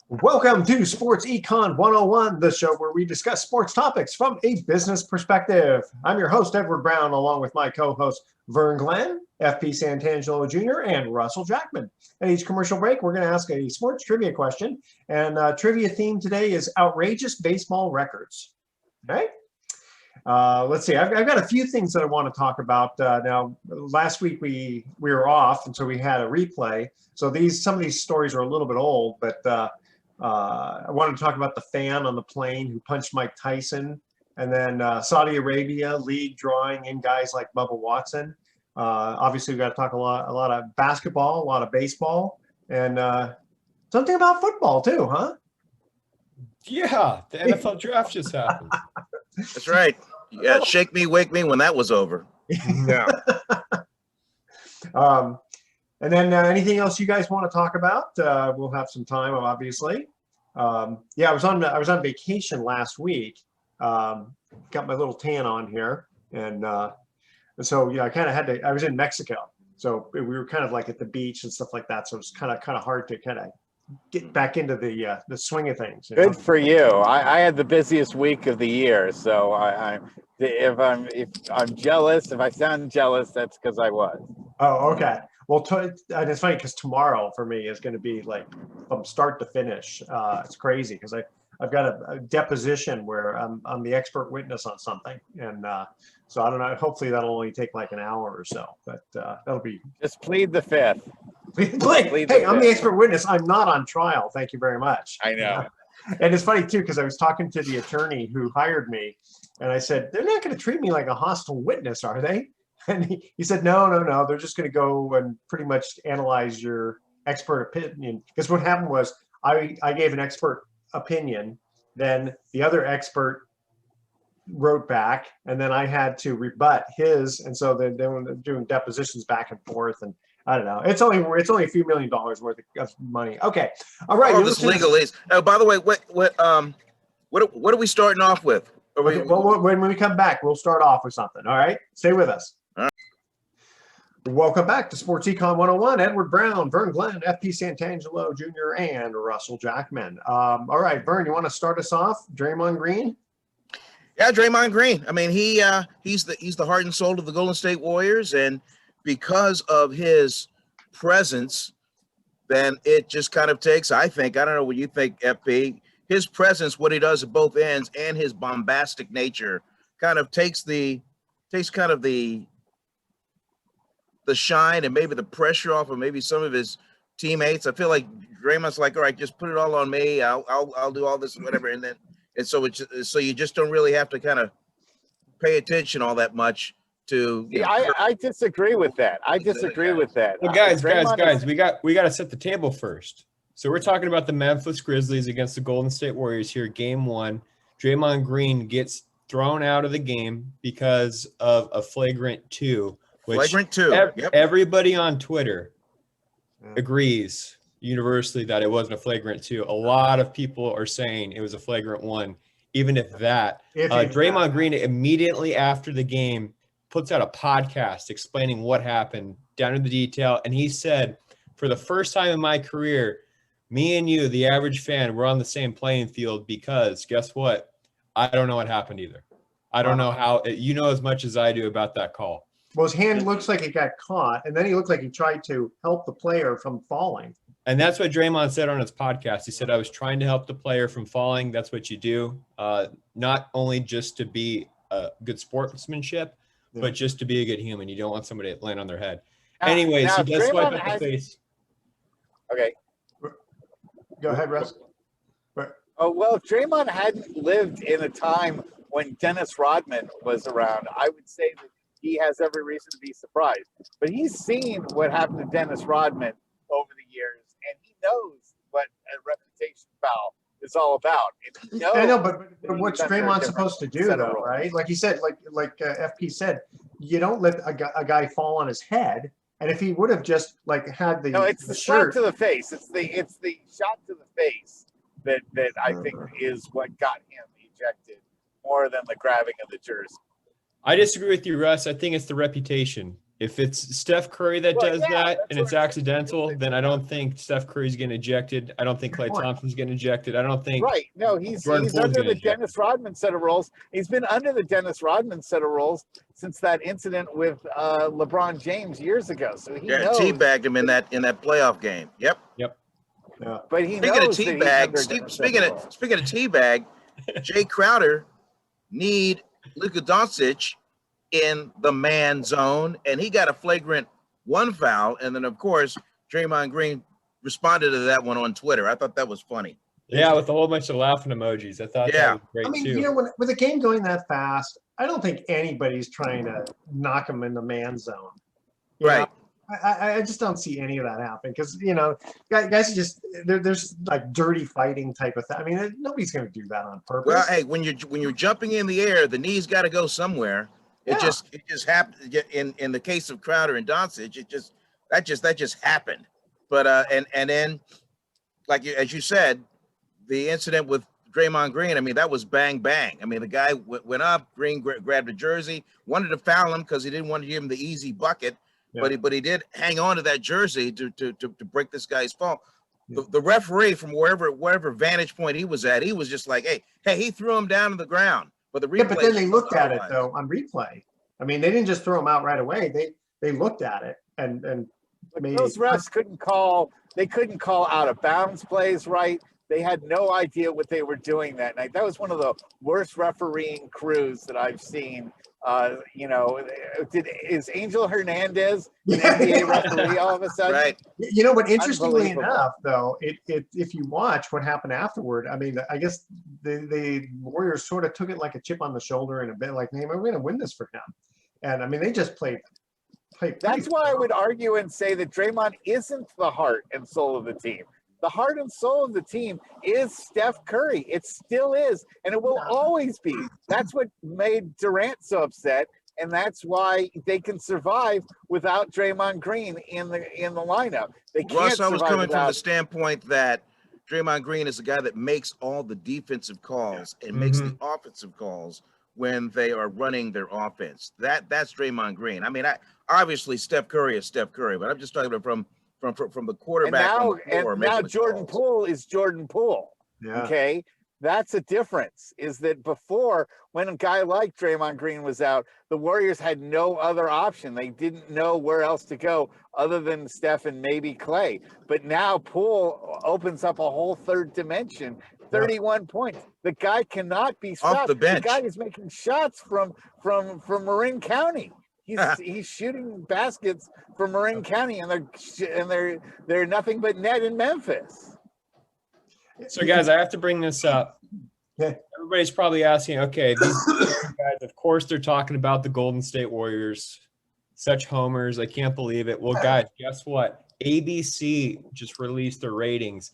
Welcome to Sports Econ 101, the show where we discuss sports topics from a business perspective. I'm your host, Edward Brown, along with my co-host, Vern Glenn, FP Santangelo Jr., and Russell Jackman. At each commercial break, we're going to ask a sports trivia question, and trivia theme today is outrageous baseball records. Okay? Let's see. I've got a few things that I want to talk about. Now, last week we were off, and so we had a replay. So some of these stories are a little bit old, but I wanted to talk about the fan on the plane who punched Mike Tyson, and then Saudi Arabia league drawing in guys like Bubba Watson. Obviously, we've got to talk a lot of basketball, a lot of baseball, and something about football too, huh? Yeah, the NFL draft just happened. That's right. Yeah, shake me, wake me when that was over. Yeah. And then anything else you guys want to talk about? We'll have some time, obviously. Yeah, I was on vacation last week. Got my little tan on here, and so yeah, I kind of had to. I was in Mexico, so we were kind of like at the beach and stuff like that. So it's kind of hard to kind of get back into the swing of things. Good for you. I had the busiest week of the year, so if I'm jealous, if I sound jealous, that's because I was. Oh, okay. Well, and it's funny because tomorrow for me is going to be like from start to finish. It's crazy because I've got a deposition where I'm the expert witness on something, and so I don't know. Hopefully that'll only take like an hour or so, but that'll be. Just plead the fifth. Hey, I'm the expert witness. I'm not on trial. Thank you very much. I know. And it's funny too because I was talking to the attorney who hired me, and I said they're not going to treat me like a hostile witness, are they? And he said, no. They're just going to go and pretty much analyze your expert opinion. Because what happened was I gave an expert opinion, then the other expert wrote back, and then I had to rebut his. And so they were doing depositions back and forth. And I don't know. It's only a few $1 million worth of money. Okay. All right. All this legalese. Oh, by the way, what are we starting off with? Okay, well, when we come back, we'll start off with something. All right. Stay with us. Welcome back to Sports Econ 101. Edward Brown, Vern Glenn, FP Santangelo Jr., and Russell Jackman. All right, Vern, you want to start us off? Draymond Green? Yeah, Draymond Green. I mean, he's the heart and soul of the Golden State Warriors, and because of his presence, then it just kind of takes, I think, I don't know what you think, FP, his presence, what he does at both ends, and his bombastic nature kind of takes kind of the shine and maybe the pressure off of maybe some of his teammates. I feel like Draymond's like, all right, just put it all on me. I'll do all this and whatever. And so you just don't really have to kind of pay attention all that much to. I disagree with that. Well, guys, we got to set the table first. So we're talking about the Memphis Grizzlies against the Golden State Warriors here. Game 1, Draymond Green gets thrown out of the game because of a flagrant 2. Flagrant 2. Yep. Everybody on Twitter agrees universally that it wasn't a flagrant 2. A lot of people are saying it was a flagrant 1, even if that. Draymond Green immediately after the game puts out a podcast explaining what happened down to the detail. And he said, for the first time in my career, me and you, the average fan, we're on the same playing field because guess what? I don't know what happened either. I don't know how. You know as much as I do about that call. Well, his hand looks like it got caught, and then he looked like he tried to help the player from falling. And that's what Draymond said on his podcast. He said, I was trying to help the player from falling. That's what you do. Not only just to be a good sportsmanship, but just to be a good human. You don't want somebody to land on their head. Anyways, he does swipe at the face. Okay. Go ahead, Russ. Oh, well, if Draymond hadn't lived in a time when Dennis Rodman was around, I would say that he has every reason to be surprised. But he's seen what happened to Dennis Rodman over the years, and he knows what a reputation foul is all about. And he knows. I know, but what's Draymond supposed to do, though, right? Like he said, like FP said, you don't let a guy fall on his head. And if he would have just like had it's the shot to the face. It's the shot to the face that I think is what got him ejected more than the grabbing of the jersey. I disagree with you, Russ. I think it's the reputation. If it's Steph Curry that does that and it's what I'm accidental, then I don't think Steph Curry's getting ejected. I don't think Klay Thompson's getting ejected. I don't think No, he's Jordan Poole's under getting the ejected. Dennis Rodman set of rules. He's been under the Dennis Rodman set of rules since that incident with LeBron James years ago. So he knows. Teabagged him in that playoff game. Yep. Yeah. But he Speaking of knows that he's under teabag, Dennis speaking rules. of teabag, Jay Crowder need Luka Doncic in the man zone, and he got a flagrant 1 foul. And then, of course, Draymond Green responded to that one on Twitter. I thought that was funny. Yeah, with a whole bunch of laughing emojis. I thought that was great, I mean, too. you know, with a game going that fast, I don't think anybody's trying to knock him in the man zone. You Right. know? I just don't see any of that happen because, you know, guys just there's like dirty fighting type of thing. I mean, nobody's going to do that on purpose. Well, hey, when you're jumping in the air, the knee's got to go somewhere. It just happened in the case of Crowder and Doncic. That just happened. But and then, like as you said, the incident with Draymond Green. I mean, that was bang bang. I mean, the guy went up. Green grabbed a jersey, wanted to foul him because he didn't want to give him the easy bucket. Yeah. But he did hang on to that jersey to break this guy's fall. Yeah. The referee from wherever vantage point he was at, he was just like, hey, he threw him down to the ground. But the replay. Yeah, but then they looked at it though on replay. I mean, they didn't just throw him out right away. They looked at it and made those refs couldn't call out of bounds plays right. They had no idea what they were doing that night. That was one of the worst refereeing crews that I've seen. You know, is Angel Hernandez an NBA referee all of a sudden? Right. You know, but interestingly enough, though, if you watch what happened afterward, I mean, I guess the Warriors sort of took it like a chip on the shoulder and a bit like, hey, we're going to win this for him. And I mean, they just played. That's why I would argue and say that Draymond isn't the heart and soul of the team. The heart and soul of the team is Steph Curry. It still is, and it will always be. That's what made Durant so upset, and that's why they can survive without Draymond Green in the lineup. They can't. Russ, I was coming from the standpoint that Draymond Green is the guy that makes all the defensive calls and makes the offensive calls when they are running their offense. That's Draymond Green. I mean, obviously Steph Curry is Steph Curry, but I'm just talking about from the quarterback. And now Jordan Poole is Jordan Poole. Yeah. Okay. That's a difference, is that before, when a guy like Draymond Green was out, the Warriors had no other option. They didn't know where else to go other than Steph and maybe Klay. But now Poole opens up a whole third dimension. 31 points. The guy cannot be stopped. Off the bench. The guy is making shots from Marin County. He's shooting baskets from Marin County, and they're nothing but net in Memphis. So, guys, I have to bring this up. Everybody's probably asking, okay, these guys, of course, they're talking about the Golden State Warriors. Such homers. I can't believe it. Well, guys, guess what? ABC just released their ratings.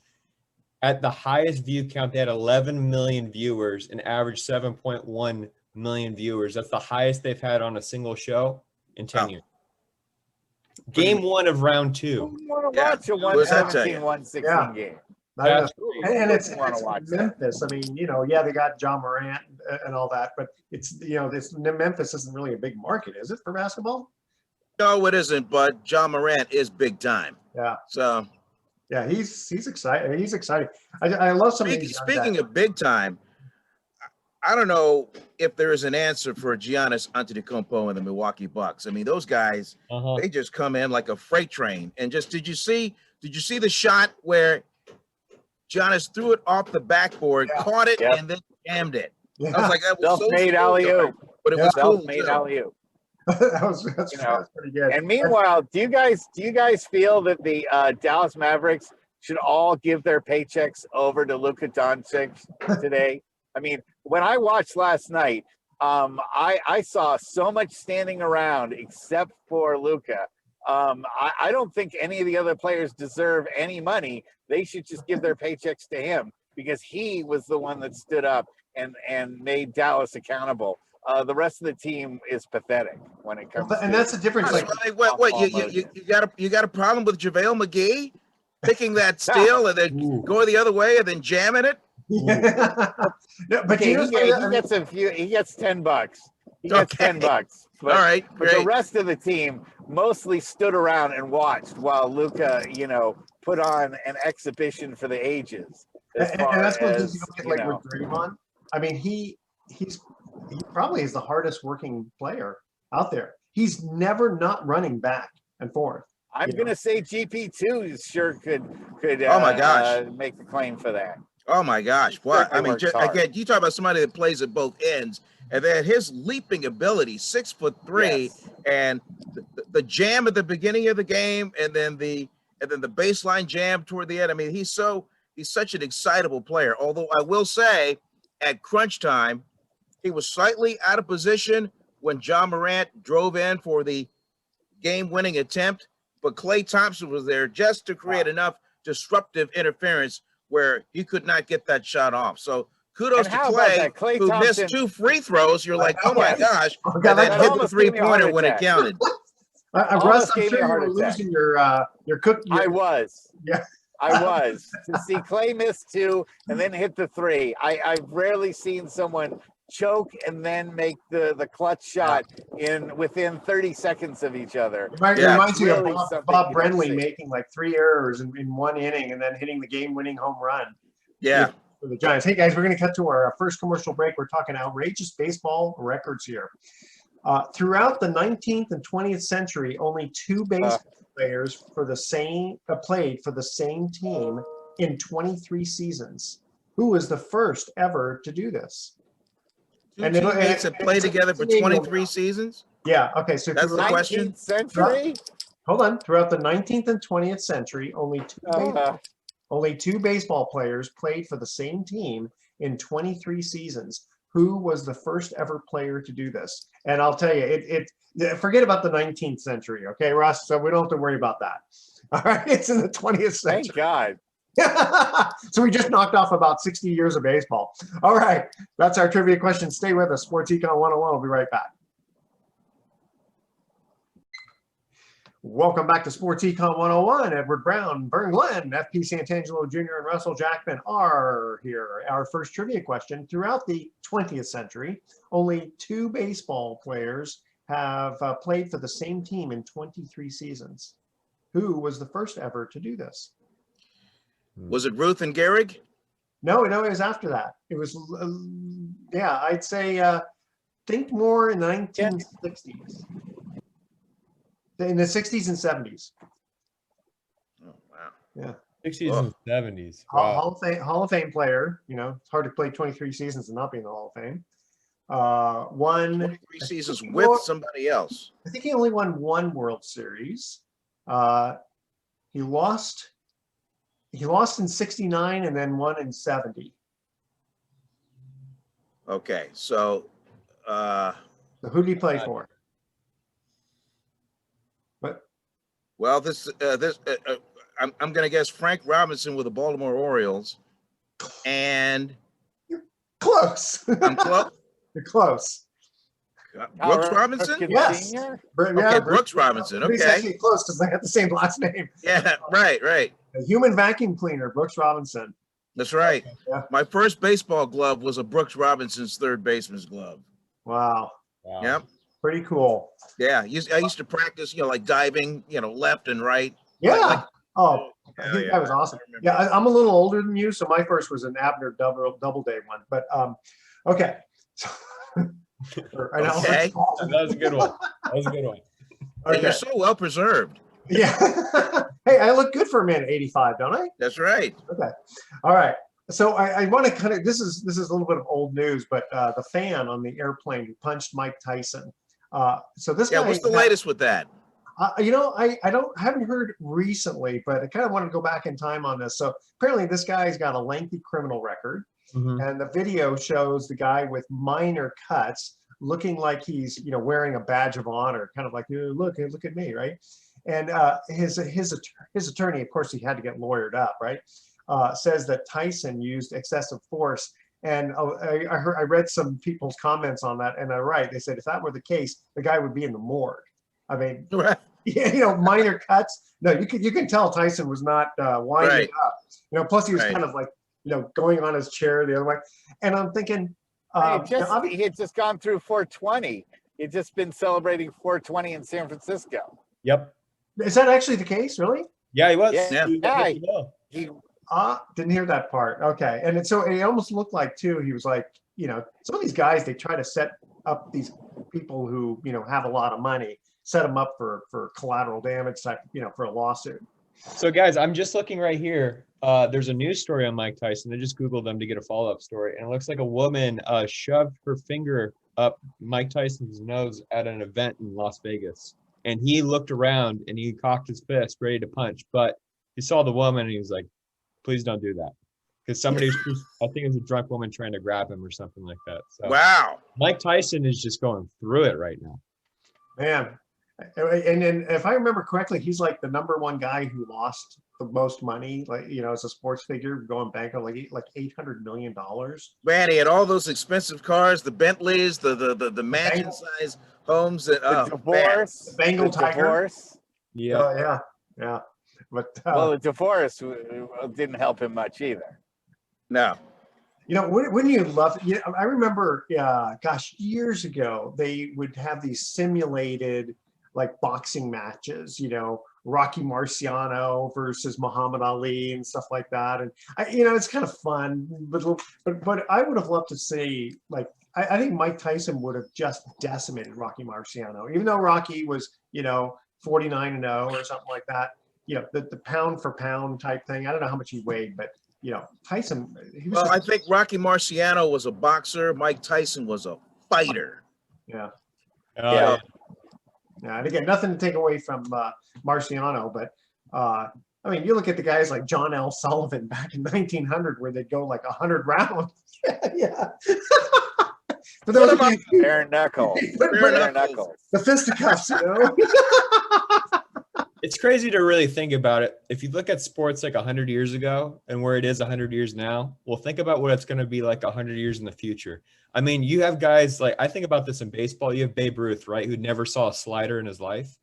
At the highest view count, they had 11 million viewers and averaged 7.1 million viewers. That's the highest they've had on a single show in 10 years. Game 1 of round 2. You want to watch a 117, 116 game. And it's Memphis. I mean, you know, they got John Morant and all that, but it's, you know, Memphis isn't really a big market, is it, for basketball? No, it isn't, but John Morant is big time. Yeah. So. Yeah, he's excited. He's exciting. I love some. Speaking of big time, I don't know if there is an answer for Giannis Antetokounmpo and the Milwaukee Bucks. I mean, those guys, they just come in like a freight train. And just did you see the shot where Giannis threw it off the backboard, caught it, and then jammed it? I was like, that was self-made alley-oop. But it was cool. Self-made alley-oop. That's pretty good. And meanwhile, do you guys feel that the Dallas Mavericks should all give their paychecks over to Luka Doncic today? I mean, when I watched last night, I saw so much standing around except for Luka. I don't think any of the other players deserve any money. They should just give their paychecks to him because he was the one that stood up and made Dallas accountable. The rest of the team is pathetic when it comes. And that's the difference. Like, you got a problem with JaVale McGee picking that steal and then going the other way and then jamming it? No, but okay, he gets $10. He gets $10. But, All right, but the great. rest of the team mostly stood around and watched while Luka, put on an exhibition for the ages. And that's what you look at, like with Draymond. I mean, he probably is the hardest working player out there. He's never not running back and forth. I'm gonna say GP2 sure could Oh my gosh. make the claim for that. Oh my gosh! What I mean, hard. again, you talk about somebody that plays at both ends, and then his leaping ability, 6'3", Yes. and the jam at the beginning of the game, and then the baseline jam toward the end. I mean, he's such an excitable player. Although I will say, at crunch time, he was slightly out of position when John Morant drove in for the game-winning attempt, but Klay Thompson was there just to create enough disruptive interference where he could not get that shot off. So kudos to Klay, who missed 2 free throws. You're like, oh my gosh, and then hit the 3-pointer when it counted. Russ, I'm sure you were losing your cookie. I was. Yeah. I was. To see Klay miss 2 and then hit the 3. I've rarely seen someone choke and then make the clutch shot within 30 seconds of each other. It reminds you of Bob Brenly making like 3 errors in 1 inning and then hitting the game-winning home run. Yeah. For the Giants. Hey guys, we're going to cut to our first commercial break. We're talking outrageous baseball records here. Throughout the 19th and 20th century, only 2 baseball players played for the same team in 23 seasons. Who was the first ever to do this? Two teammates that played together for 23 seasons? Yeah, okay. So that's the question. 19th century? Hold on. Throughout the 19th and 20th century, only 2 baseball players played for the same team in 23 seasons. Who was the first ever player to do this? And I'll tell you, forget about the 19th century, okay, Russ? So we don't have to worry about that. All right, it's in the 20th century. Thank God. So we just knocked off about 60 years of baseball. All right, that's our trivia question. Stay with us. Sports Econ 101. We'll be right back. Welcome back to Sports Econ 101. Edward Brown, Vern Glenn, FP Santangelo Jr., and Russell Jackman are here. Our first trivia question. Throughout the 20th century, only 2 baseball players have played for the same team in 23 seasons. Who was the first ever to do this? Was it Ruth and Gehrig? No, it was after that. It was, I'd say think more in the 1960s. In the 60s and 70s. Oh, wow. Yeah. 60s and 70s. Wow. Hall of Fame player. It's hard to play 23 seasons and not be in the Hall of Fame. Won 23 seasons with somebody else. I think he only won 1 World Series. He lost in 69 and then won in 70. Okay, so who did he play for? Well, I'm going to guess Frank Robinson with the Baltimore Orioles, and you're close. I'm close. You're close. Brooks Robinson? Yes. Okay, Brooks Robinson. Okay. He's actually close because they have the same last name. Yeah, right. A human vacuum cleaner, Brooks Robinson. That's right. Yeah. My first baseball glove was a Brooks Robinson's third baseman's glove. Wow. Yep. Pretty cool. Yeah, I used to practice, like diving, left and right. Yeah. I think that was awesome. Yeah, I'm a little older than you, so my first was an Abner Doubleday one. But okay. Okay. That was a good one. Okay. Okay. You're so well preserved. Yeah. Hey, I look good for a man at 85, don't I? That's right. Okay. All right. So I want to kind of this is a little bit of old news, but the fan on the airplane who punched Mike Tyson. So this guy. What's the latest with that? I haven't heard recently, but I kind of want to go back in time on this. So apparently this guy's got a lengthy criminal record, and the video shows the guy with minor cuts looking like he's wearing a badge of honor, kind of like look at me, right? And his attorney, of course, he had to get lawyered up, right? Says that Tyson used excessive force. And I read some people's comments on that, and they're right. They said if that were the case, the guy would be in the morgue. I mean, right. Minor cuts. No, you can tell Tyson was not winding up. Plus he was kind of like going on his chair the other way. And I'm thinking, He had just gone through 420. He'd just been celebrating 420 in San Francisco. Yep. Is that actually the case? Really? Yeah, he was. Yeah. He Didn't hear that part. Okay. And so it almost looked like too, he was like, some of these guys, they try to set up these people who, have a lot of money, set them up for collateral damage type, for a lawsuit. So guys, I'm just looking right here. There's a news story on Mike Tyson. I just Googled them to get a follow-up story. And it looks like a woman shoved her finger up Mike Tyson's nose at an event in Las Vegas. And he looked around and he cocked his fist ready to punch. But he saw the woman and he was like, please don't do that. Because I think it was a drunk woman trying to grab him or something like that. So Wow. Mike Tyson is just going through it right now. Man. And if I remember correctly, he's like the #1 guy who lost the most money, like, as a sports figure, going bankrupt, like $800 million. Man, he had all those expensive cars, the Bentleys, the mansion-sized homes, and divorce, the Bengal tiger. Divorce. Yeah. Yeah. But well, the divorce didn't help him much either. No. Wouldn't you love it? I remember, years ago, they would have these simulated like boxing matches, Rocky Marciano versus Muhammad Ali and stuff like that. And it's kind of fun, but I would have loved to see, like, I think Mike Tyson would have just decimated Rocky Marciano, even though Rocky was, 49-0 or something like that. The pound for pound type thing. I don't know how much he weighed, but Tyson. I think Rocky Marciano was a boxer. Mike Tyson was a fighter. Yeah. Yeah. And again, nothing to take away from Marciano, but you look at the guys like John L. Sullivan back in 1900, where they'd go like 100 rounds. Yeah. But those bare knuckles. Bare knuckles. The fisticuffs, It's crazy to really think about it. If you look at sports like 100 years ago and where it is 100 years now, well, think about what it's going to be like 100 years in the future. I mean, you have guys like, I think about this in baseball. You have Babe Ruth, right, who never saw a slider in his life.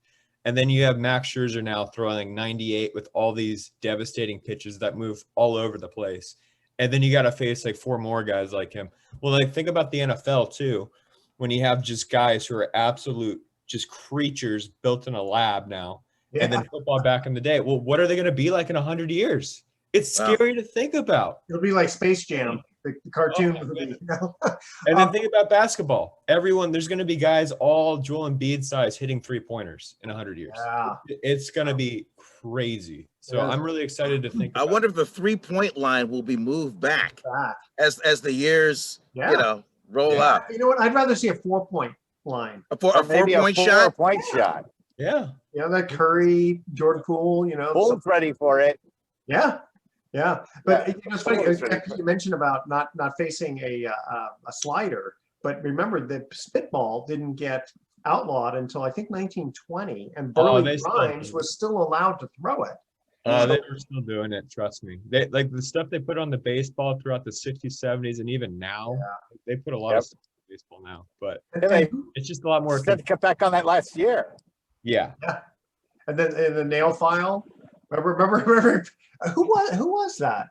And then you have Max Scherzer now throwing 98 with all these devastating pitches that move all over the place. And then you got to face like 4 more guys like him. Well, like think about the NFL too, when you have just guys who are absolute just creatures built in a lab now. Yeah. And then football back in the day. Well, what are they going to be like in 100 years? It's scary to think about. It'll be like Space Jam, the cartoon movie. And then think about basketball. There's going to be guys all Joel Embiid size hitting 3-pointers in 100 years. Yeah. It's going to be crazy. So I'm really excited to think. I wonder if the 3-point line will be moved back as the years, roll out. You know what? I'd rather see a 4-point line. A 4-point shot. 4-point shot. Yeah. That Curry, Jordan Poole, Poole's ready for it. Yeah. But it's funny, you mentioned about not facing a slider, but remember the spitball didn't get outlawed until I think 1920, and Burley Grimes was still allowed to throw it. They were still doing it, trust me. They like the stuff they put on the baseball throughout the 60s, 70s, and even now. They put a lot of stuff on baseball now, but it's just a lot more. Had to cut back on that last year. Yeah. And then in the nail file, remember who was that?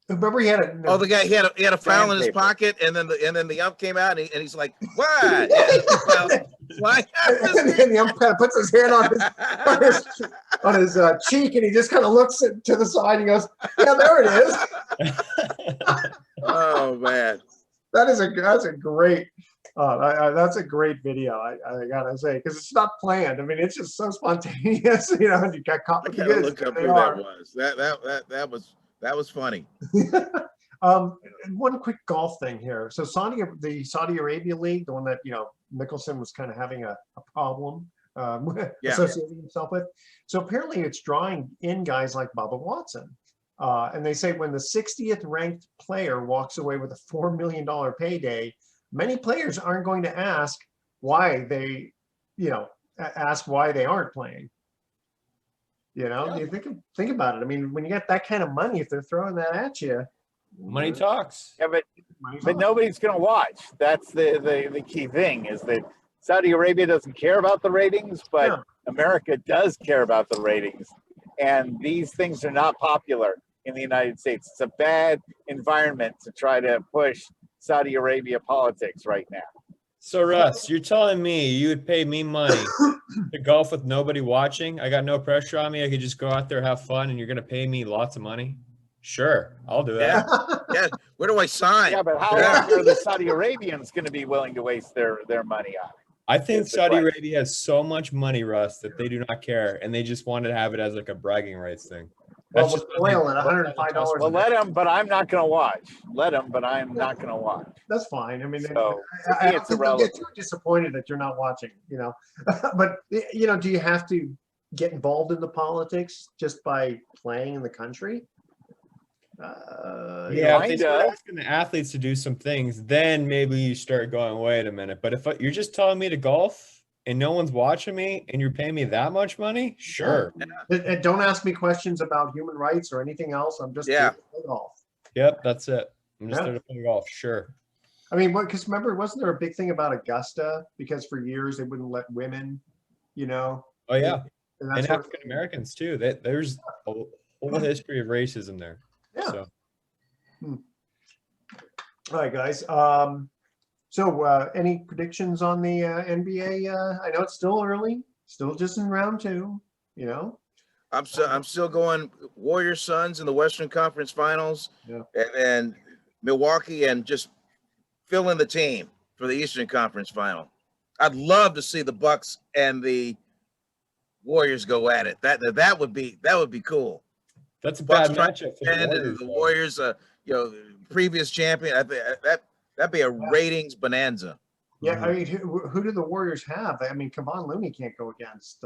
Remember he had a the guy he had a file in his pocket, and then the ump came out and he's like, what? Why? And the ump kind of puts his hand on his cheek, and he just kind of looks to the side and goes, yeah, there it is. Oh man, that's a great. That's a great video. I gotta say, because it's not planned. I mean, it's just so spontaneous. And you got caught. I gotta look up who that was. That was funny. One quick golf thing here. So the Saudi Arabia League, the one that Mickelson was kind of having a problem associating himself with. So apparently, it's drawing in guys like Bubba Watson. And they say when the 60th ranked player walks away with a $4 million payday, many players aren't going to ask why they aren't playing. You think about it. I mean, when you get that kind of money, if they're throwing that at you, money talks. Yeah, but nobody's going to watch. That's the key thing, is that Saudi Arabia doesn't care about the ratings, but America does care about the ratings. And these things are not popular in the United States. It's a bad environment to try to push Saudi Arabia politics right now. So Russ, you're telling me you would pay me money to golf with nobody watching? I got no pressure on me. I could just go out there, have fun, and you're gonna pay me lots of money? Sure, I'll do that. Yeah. Where do I sign? Yeah, but how long are the Saudi Arabians going to be willing to waste their money on it? I think Is the Saudi question. Arabia has so much money, Russ, that they do not care, and they just want to have it as like a bragging rights thing. Well, That's with just what they- oil at $105. Well, let them, but I'm not going to watch. Let them, but I'm not going to watch. That's fine. I mean, So, I don't it's think they'll get irrelevant. too disappointed that you're not watching, you know. But, you know, do you have to get involved in the politics just by playing in the country? Yeah, if they start Kinda. asking the athletes to do some things, then maybe you start going, wait a minute. But if you're just telling me to golf and no one's watching me and you're paying me that much money, sure. And don't ask me questions about human rights or anything else. I'm just here to play golf. Yep, that's it. I'm just Yeah. there to play golf, sure. I mean, because remember, wasn't there a big thing about Augusta? Because for years they wouldn't let women, you know. Oh yeah, And and that's what, African Americans too. There's a whole history of racism there. yeah. So All right, guys. So any predictions on the NBA? I know it's still early, still just in round 2, you know. I'm still going Warriors Suns in the Western Conference Finals, Yeah. and Milwaukee, and just fill in the team for the Eastern Conference Final. I'd love to see the Bucks and the Warriors go at it. That would be cool. that's a Bucks bad trying matchup for to the defend, and Warriors. the though. Warriors, previous champion. I think that'd be a ratings bonanza. Yeah, I mean, who do the Warriors have? I mean, Kevon Looney can't go against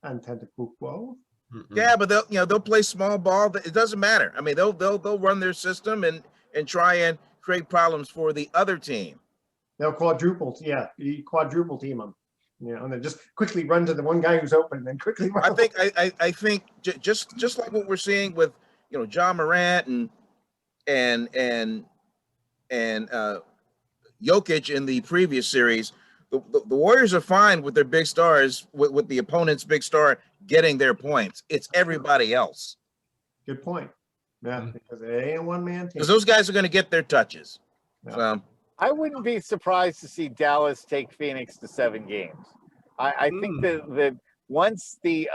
Antetokounmpo. Mm-mm. Yeah, but they'll play small ball. It doesn't matter. I mean, they'll run their system and try and create problems for the other team. They'll quadruple team them, you know, and then just quickly run to the one guy who's open, and then quickly run. I think just like what we're seeing with John Morant and Jokic in the previous series, the Warriors are fine with their big stars, with the opponent's big star getting their points. It's everybody else, Good point. Yeah, because it ain't a one-man team. because those guys are going to get their touches. Yeah. So I wouldn't be surprised to see Dallas take Phoenix to 7 games. I think that once the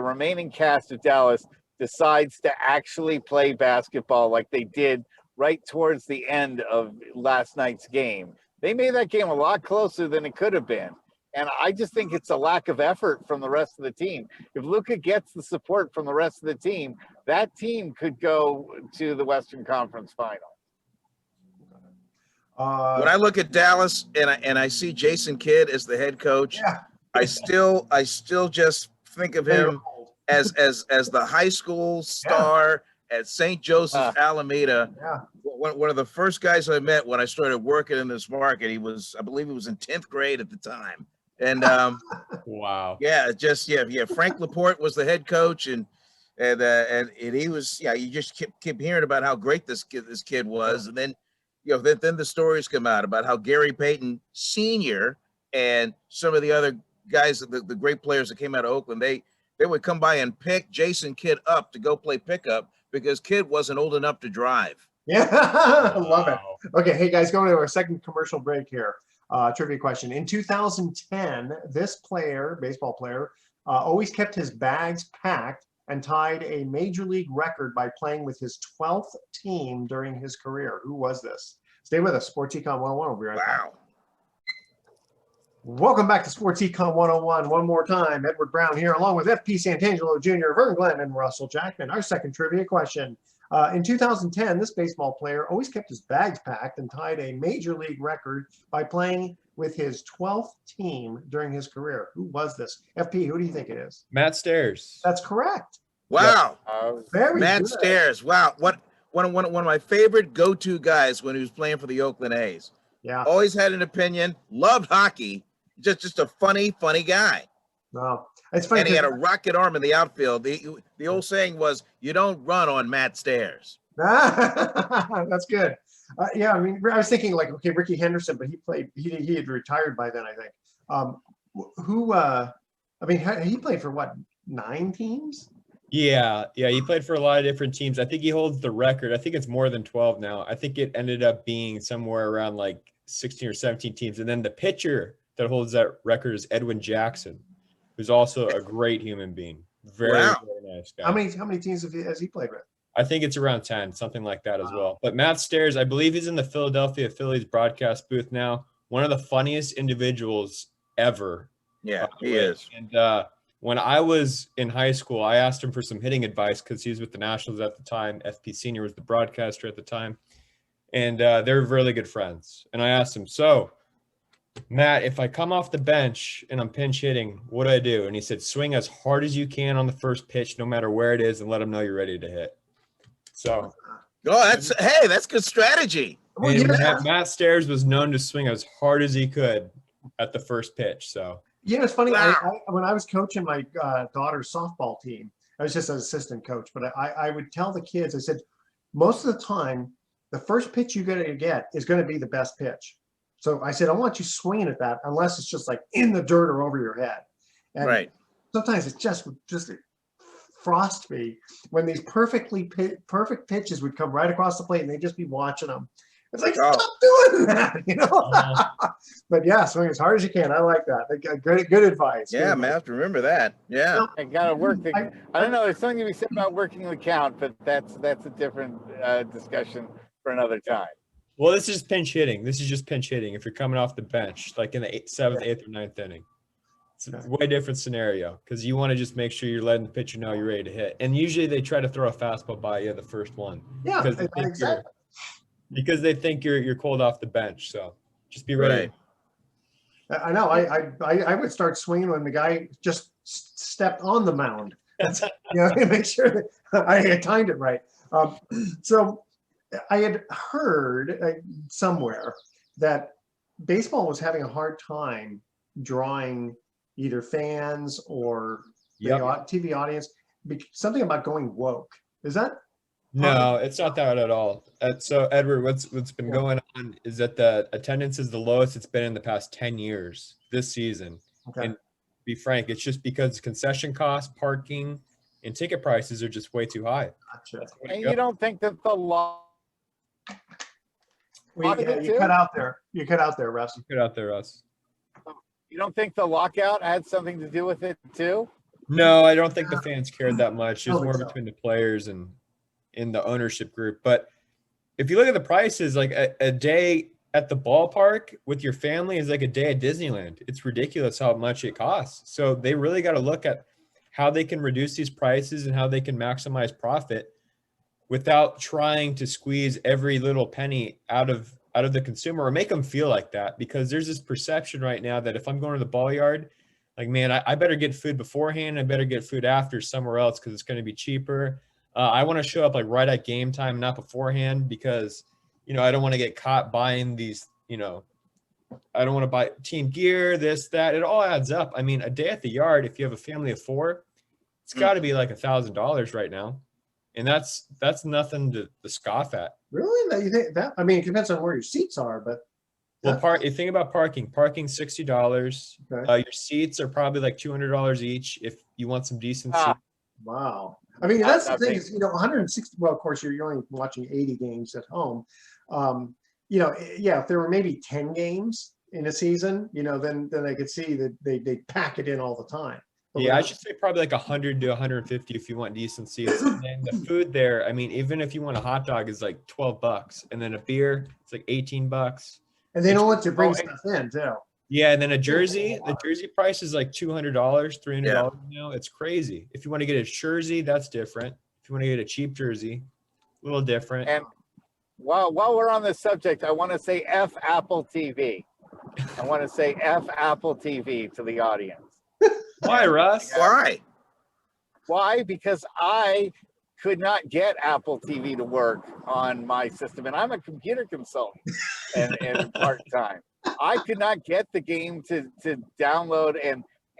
remaining cast of Dallas decides to actually play basketball like they did right towards the end of last night's game, they made that game a lot closer than it could have been. And I just think it's a lack of effort from the rest of the team. If Luka gets the support from the rest of the team, that team could go to the Western Conference Final. when I look at Dallas and I see Jason Kidd as the head coach, Yeah. I still just think of him as the high school star at St. Joseph's Alameda. Yeah. One of the first guys I met when I started working in this market. I believe he was in 10th grade at the time. And Wow. Frank Laporte was the head coach, and he was, you just keep hearing about how great this kid was, and then then the stories come out about how Gary Payton Sr. and some of the other guys, the great players that came out of Oakland, they would come by and pick Jason Kidd up to go play pickup because Kidd wasn't old enough to drive. Yeah, I love it. Wow. Okay, hey guys, going to our second commercial break here. Trivia question. In 2010, this baseball player, always kept his bags packed and tied a major league record by playing with his 12th team during his career. Who was this? Stay with us. Sports Econ 101. We'll be right back. Wow. Welcome back to Sports Econ 101. One more time, Edward Brown here, along with FP Santangelo Jr., Vern Glenn, and Russell Jackman. Our second trivia question. In 2010, this baseball player always kept his bags packed and tied a major league record by playing with his 12th team during his career. Who was this? FP, who do you think it is? Matt Stairs. That's correct. Wow. Very Matt good. Stairs. Wow. One of my favorite go-to guys when he was playing for the Oakland A's. Yeah. Always had an opinion, loved hockey, just a funny guy. No, it's funny. And he had a rocket arm in the outfield. The old saying was, "You don't run on Matt Stairs." That's good. Yeah, I mean, I was thinking like, okay, Ricky Henderson, but he played. He had retired by then, I think. He played for what, 9 teams? Yeah, he played for a lot of different teams. I think he holds the record. I think it's more than 12 now. I think it ended up being somewhere around like 16 or 17 teams. And then the pitcher that holds that record is Edwin Jackson, who's also a great human being. Very, Wow. very nice guy. How many teams has he played with? I think it's around 10, something like that as well. But Matt Stairs, I believe he's in the Philadelphia Phillies broadcast booth now. One of the funniest individuals ever. Yeah, he is. And when I was in high school, I asked him for some hitting advice because he was with the Nationals at the time. FP Senior was the broadcaster at the time. And they're really good friends. And I asked him, so, Matt, if I come off the bench and I'm pinch hitting, what do I do? And he said, swing as hard as you can on the first pitch, no matter where it is, and let them know you're ready to hit. So, that's good strategy. Well, Matt Stairs was known to swing as hard as he could at the first pitch. So, it's funny. Wow. When I was coaching my daughter's softball team, I was just an assistant coach, but I would tell the kids, I said, most of the time, the first pitch you're going to get is going to be the best pitch. So I said, I want you swinging at that unless it's just like in the dirt or over your head. And right. Sometimes it's just frost me when these perfect pitches would come right across the plate and they'd just be watching them. It's like, stop doing that, But yeah, swing as hard as you can. I like that. Good advice. Yeah, man, I have to remember that. Yeah. I gotta work. I don't know. There's something to be said about working the count, but that's a different discussion for another time. Well, this is pinch hitting. This is just pinch hitting. If you're coming off the bench, like in the 7th, 8th, or 9th inning, it's a way different scenario because you want to just make sure you're letting the pitcher know you're ready to hit. And usually they try to throw a fastball by you the first one. Yeah, exactly. Because they think you're cold off the bench. So just be ready. Right. I know. I would start swinging when the guy just stepped on the mound. Make sure that I timed it right. So I had heard somewhere that baseball was having a hard time drawing either fans or the TV audience. Something about going woke. Is that? No, it's not that at all. So, Edward, what's been going on is that the attendance is the lowest it's been in the past 10 years this season. Okay. And to be frank, it's just because concession costs, parking, and ticket prices are just way too high. Gotcha. And you don't think that the law? You cut out there. You cut out there, Russ. You don't think the lockout had something to do with it too? No, I don't think the fans cared that much. It was more between the players and in the ownership group. But if you look at the prices, like a day at the ballpark with your family is like a day at Disneyland. It's ridiculous how much it costs. So they really got to look at how they can reduce these prices and how they can maximize profit without trying to squeeze every little penny out of the consumer or make them feel like that. Because there's this perception right now that if I'm going to the ball yard, like, man, I better get food beforehand. I better get food after somewhere else because it's going to be cheaper. I want to show up like right at game time, not beforehand, because, I don't want to get caught buying these, I don't want to buy team gear, this, that. It all adds up. I mean, a day at the yard, if you have a family of 4, it's got to be like $1,000 right now. And that's nothing to scoff at. Really? You think that? I mean, it depends on where your seats are, but. Well, you think about parking. Parking's $60. Okay. Your seats are probably like $200 each if you want some decent seats. Wow. I mean, that's the thing is, 160. Well, of course, you're only watching 80 games at home. If there were maybe 10 games in a season, then I could see that they pack it in all the time. Yeah, I should say probably like 100 to 150 if you want decent seats. And then the food there, I mean, even if you want a hot dog, is like $12, and then a beer, it's like $18. And they don't want to bring stuff in too. Yeah, and then the jersey price is like $200, $300 now. It's crazy. If you want to get a jersey, that's different. If you want to get a cheap jersey, a little different. And while we're on this subject, I want to say F Apple TV. I want to say F Apple TV to the audience. Why, Russ? Why? Because I could not get Apple TV to work on my system, and I'm a computer consultant and part-time. I could not get the game to download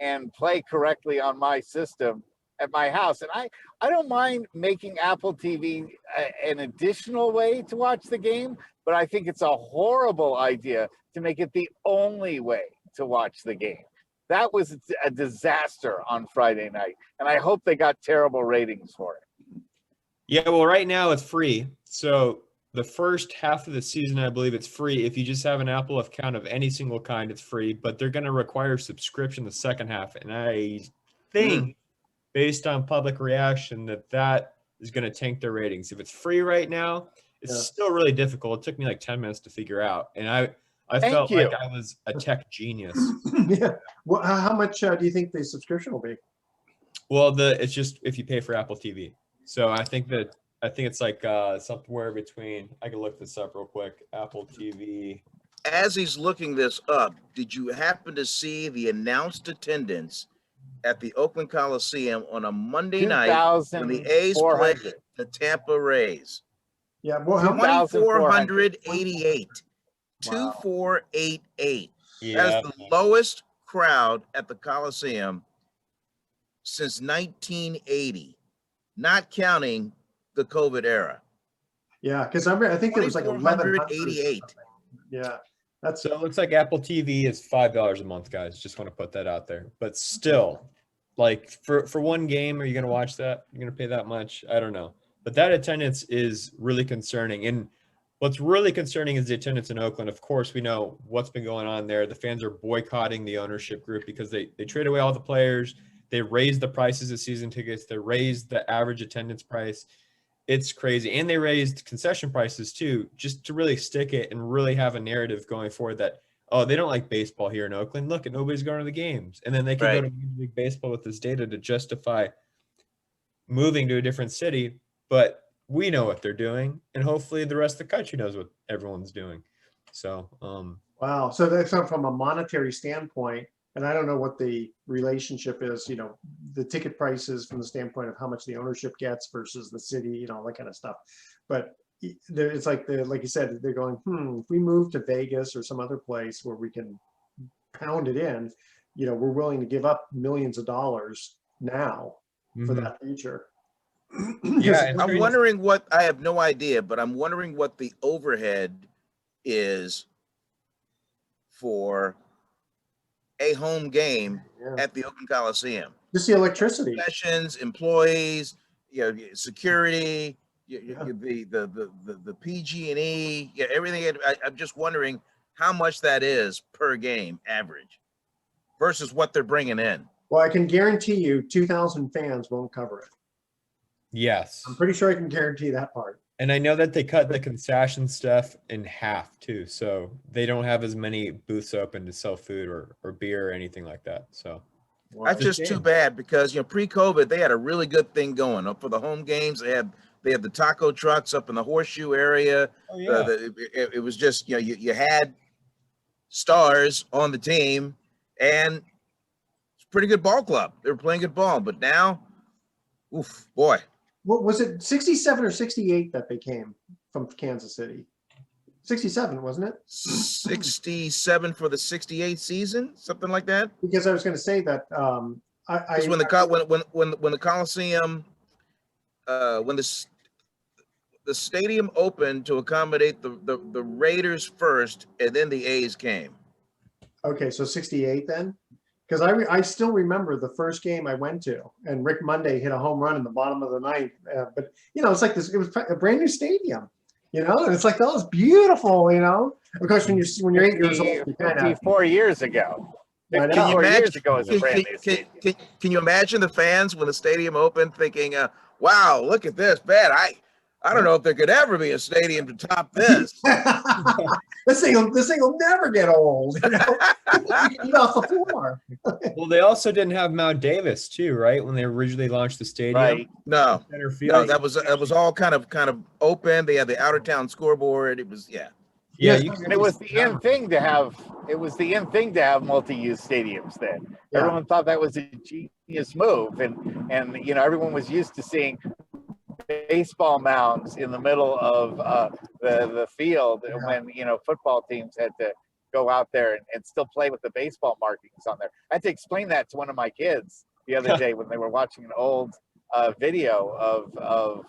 and play correctly on my system at my house. And I don't mind making Apple TV an additional way to watch the game, but I think it's a horrible idea to make it the only way to watch the game. That was a disaster on Friday night, and I hope they got terrible ratings for it. Yeah, well, right now it's free. So the first half of the season, I believe it's free. If you just have an Apple account of any single kind, it's free. But they're going to require subscription the second half. And I think, based on public reaction, that is going to tank their ratings. If it's free right now, it's still really difficult. It took me like 10 minutes to figure out. And I felt like I was a tech genius. Yeah. Well, how much do you think the subscription will be? Well, it's just if you pay for Apple TV. So I think it's like somewhere between. I can look this up real quick. Apple TV. As he's looking this up, did you happen to see the announced attendance at the Oakland Coliseum on a Monday night when the A's played the Tampa Rays? Yeah, well, 2,488. 2,488. Yeah. That is the lowest crowd at the Coliseum since 1980, not counting the COVID era. Yeah, because I think there was like 1,188. Yeah, so it looks like Apple TV is $5 a month, guys. Just want to put that out there. But still, like for one game, are you going to watch that? You're going to pay that much? I don't know. But that attendance is really concerning. And what's really concerning is the attendance in Oakland. Of course, we know what's been going on there. The fans are boycotting the ownership group because they trade away all the players. They raised the prices of season tickets. They raised the average attendance price. It's crazy. And they raised concession prices too, just to really stick it and really have a narrative going forward that, oh, they don't like baseball here in Oakland. Look, and nobody's going to the games. And then they can go to Major League Baseball with this data to justify moving to a different city. But we know what they're doing, and hopefully the rest of the country knows what everyone's doing. So, wow. So that's from a monetary standpoint, and I don't know what the relationship is, you know, the ticket prices from the standpoint of how much the ownership gets versus the city, you know, that kind of stuff. But it's like like you said, they're going, if we move to Vegas or some other place where we can pound it in, you know, we're willing to give up millions of dollars now for that future. Yeah, I'm wondering what, I have no idea, but I'm wondering what the overhead is for a home game at the Oakland Coliseum. Just the electricity. Concessions, employees, you know, security, the PG&E, everything. I'm just wondering how much that is per game average versus what they're bringing in. Well, I can guarantee you 2,000 fans won't cover it. Yes. I'm pretty sure I can guarantee that part. And I know that they cut the concession stuff in half too. So they don't have as many booths open to sell food or beer or anything like that. So that's just too bad because, you know, pre-COVID, they had a really good thing going up for the home games. They had the taco trucks up in the horseshoe area. Oh, yeah. It was just, you know, you had stars on the team and it's a pretty good ball club. They were playing good ball, but now, oof, boy. What was it, 67 or 68 that they came from Kansas City? 67, wasn't it? 67 for the 68 season, something like that. Because I was going to say that when the Coliseum, when the stadium opened to accommodate the Raiders first, and then the A's came. Okay, so 68 then. Because I still remember the first game I went to, and Rick Monday hit a home run in the bottom of the ninth. But you know, it's like this. It was a brand new stadium, you know, and it's like, oh, it's beautiful, you know. Of course, when you're 8 years old, you 54 years ago. Can you imagine the fans when the stadium opened, thinking, "Wow, look at this, man! I don't know if there could ever be a stadium to top this." This thing will never get old. You know? Eat off the floor. Well, they also didn't have Mount Davis too, right? When they originally launched the stadium. Right. No, that was all kind of open. They had the outer town scoreboard. It was and it was the in thing to have. It was the in thing to have multi-use stadiums. Then everyone thought that was a genius move, and you know, everyone was used to seeing baseball mounds in the middle of the field when, you know, football teams had to go out there and still play with the baseball markings on there. I had to explain that to one of my kids the other day when they were watching an old video of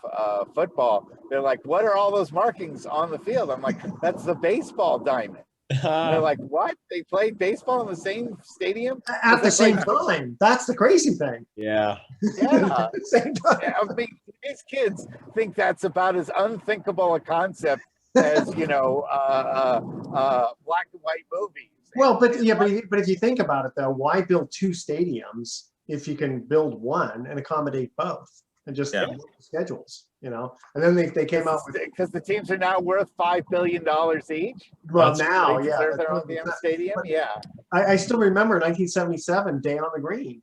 football. They're like, "What are all those markings on the field?" I'm like, "That's the baseball diamond." They're like, what? They played baseball in the same stadium? At the It's same like- time. That's the crazy thing. Yeah. Yeah. At the same time. I mean, these kids think that's about as unthinkable a concept as, black and white movies. Well, but if you think about it, though, why build two stadiums if you can build one and accommodate both and just schedules, And then they came out with, because the teams are now worth $5 billion each. well, That's now, They yeah. deserve their own damn stadium. but- Yeah. I still remember 1977 Day on the Green.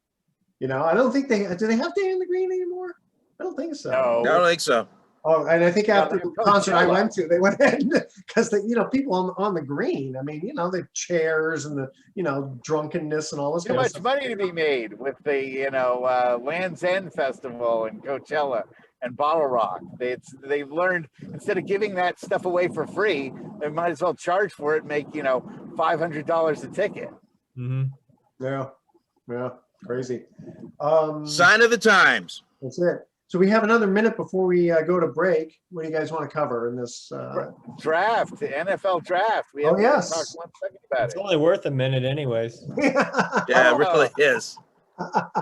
I don't think do they have Day on the Green anymore? I don't think so. I don't think so. Oh, and I think after they the have concert I Coachella. went to, they went in because people on the green. I mean, the chairs and the drunkenness and all this Too kind of much stuff. money to be made with the Land's End Festival and Coachella and Bottle Rock. They've learned, instead of giving that stuff away for free, they might as well charge for it, make $500 a ticket. Mm-hmm. Yeah, crazy. Sign of the times. That's it. So we have another minute before we go to break. What do you guys want to cover in this? Draft, the NFL draft. We Oh, haven't yes. talked 1 second about It's it. only worth a minute anyways. Yeah, it really is.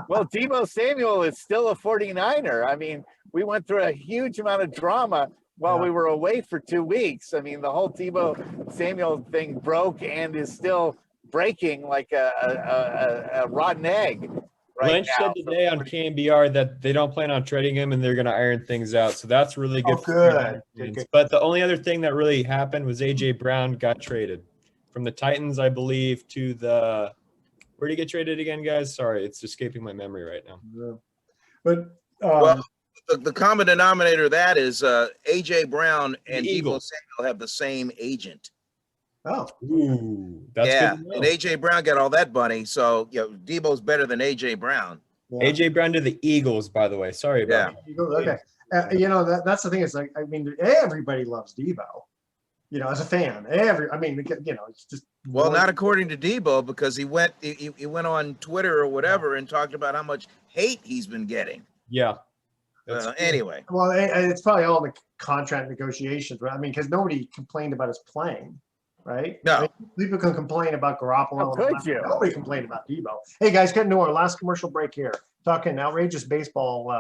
Well, Deebo Samuel is still a 49er. I mean, we went through a huge amount of drama while we were away for 2 weeks. I mean, the whole Deebo Samuel thing broke and is still breaking like a rotten egg. Right Lynch now. said today on KMBR that they don't plan on trading him and they're going to iron things out. So that's really good. Oh, good. Good. But the only other thing that really happened was AJ Brown got traded from the Titans, I believe, to the – where did he get traded again, guys? Sorry, it's escaping my memory right now. But Well, the common denominator of that is AJ Brown and The Deebo Eagles. Samuel have the same agent. oh, Ooh, that's Yeah, good to know. and AJ Brown got all that money, so Debo's better than AJ Brown. yeah. AJ Brown to the Eagles, by the way. Sorry about that. Okay. That's the thing. Is like, I mean, everybody loves Debo. As a fan, it's just Well, not according to Debo, because he went on Twitter or whatever and talked about how much hate he's been getting. Yeah. That's Anyway, Well, it's probably all the contract negotiations, right? I mean, because nobody complained about his playing, right? No. I mean, people can complain about Garoppolo. How could you? Nobody complained about Debo. Hey, guys, getting to our last commercial break here. Talking outrageous baseball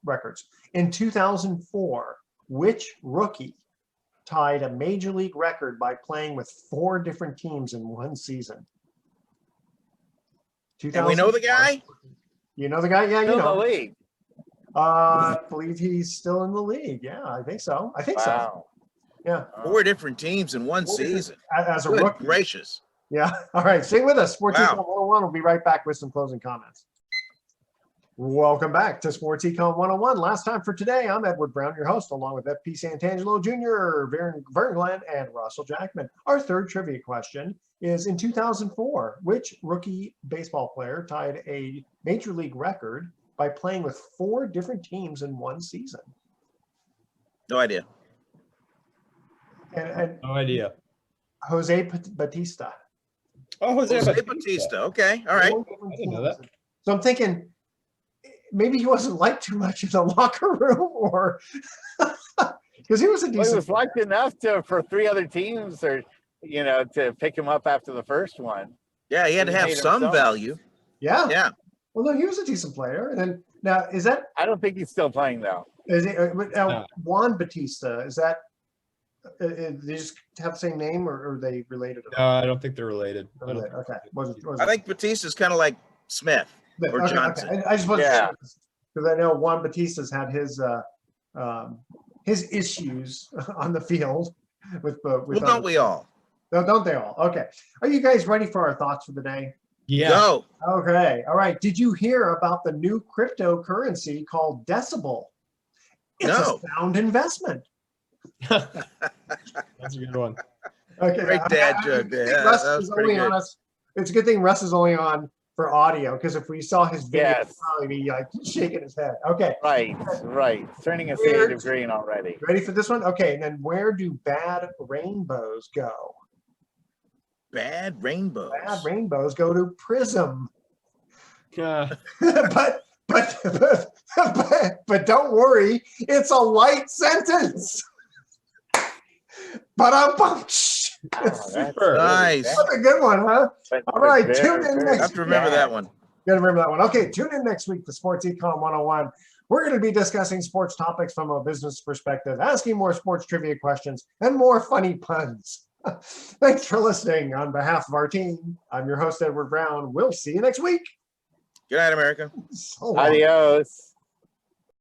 records. In 2004, which rookie tied a major league record by playing with 4 different teams in one season? and we know the guy? You know the guy? Yeah, Still in the league. I believe he's still in the league. Yeah, I think so. Wow. Yeah, 4 different teams in one season. as a Good rookie. gracious. Yeah. All right. Stay with us. Sports Wow. Econ 101. We'll be right back with some closing comments. Welcome back to Sports Econ 101. Last time for today, I'm Edward Brown, your host, along with FP Santangelo Jr., Vern Glenn, and Russell Jackman. Our third trivia question is, in 2004, which rookie baseball player tied a major league record by playing with 4 different teams in one season? No idea. And No idea. Jose Batista. Oh, Jose Jose Batista. Batista. Okay. All right. 4 different I didn't know teams. that. So I'm thinking maybe he wasn't liked too much in the locker room, or because he was a Well, he decent was liked enough for 3 other teams, or to pick him up after the first one. Yeah, he had to He have made some himself. value. Yeah. Yeah. Well, no, he was a decent player. And then now I don't think he's still playing though. is it No. Juan Batista? Is that they just have the same name, or are they related? No, I don't think they're related. I don't think- Okay. I think Batista's kind of like Smith or okay, Johnson. okay. I just wasn't Yeah. sure because I know Juan Batista's had his issues on the field with Well, don't we all? Don't they all? Okay. Are you guys ready for our thoughts for the day? Yeah. Go. Okay. All right. Did you hear about the new cryptocurrency called Decibel? It's No. a sound investment. That's a good one. Okay. Great dad I joke think there. Yeah, Russ that was is pretty only on good. us. It's a good thing Russ is only on for audio, because if we saw his video, Yes. he'd probably be like shaking his head. Okay. Right. Turning a Weird. shade of green already. Ready for this one? Okay. And then where do bad rainbows go? Bad rainbows. Bad rainbows go to Prism. Uh, but don't worry, it's a light sentence. Ba-dum-bum. Super. Nice. That's a good one, huh? All right, tune in I next have to remember that one. Gotta remember that one. Okay, tune in next week for Sports Econ 101. We're going to be discussing sports topics from a business perspective, asking more sports trivia questions, and more funny puns. Thanks for listening. On behalf of our team, I'm your host, Edward Brown. We'll see you next week. Good night, America. So long. Adios.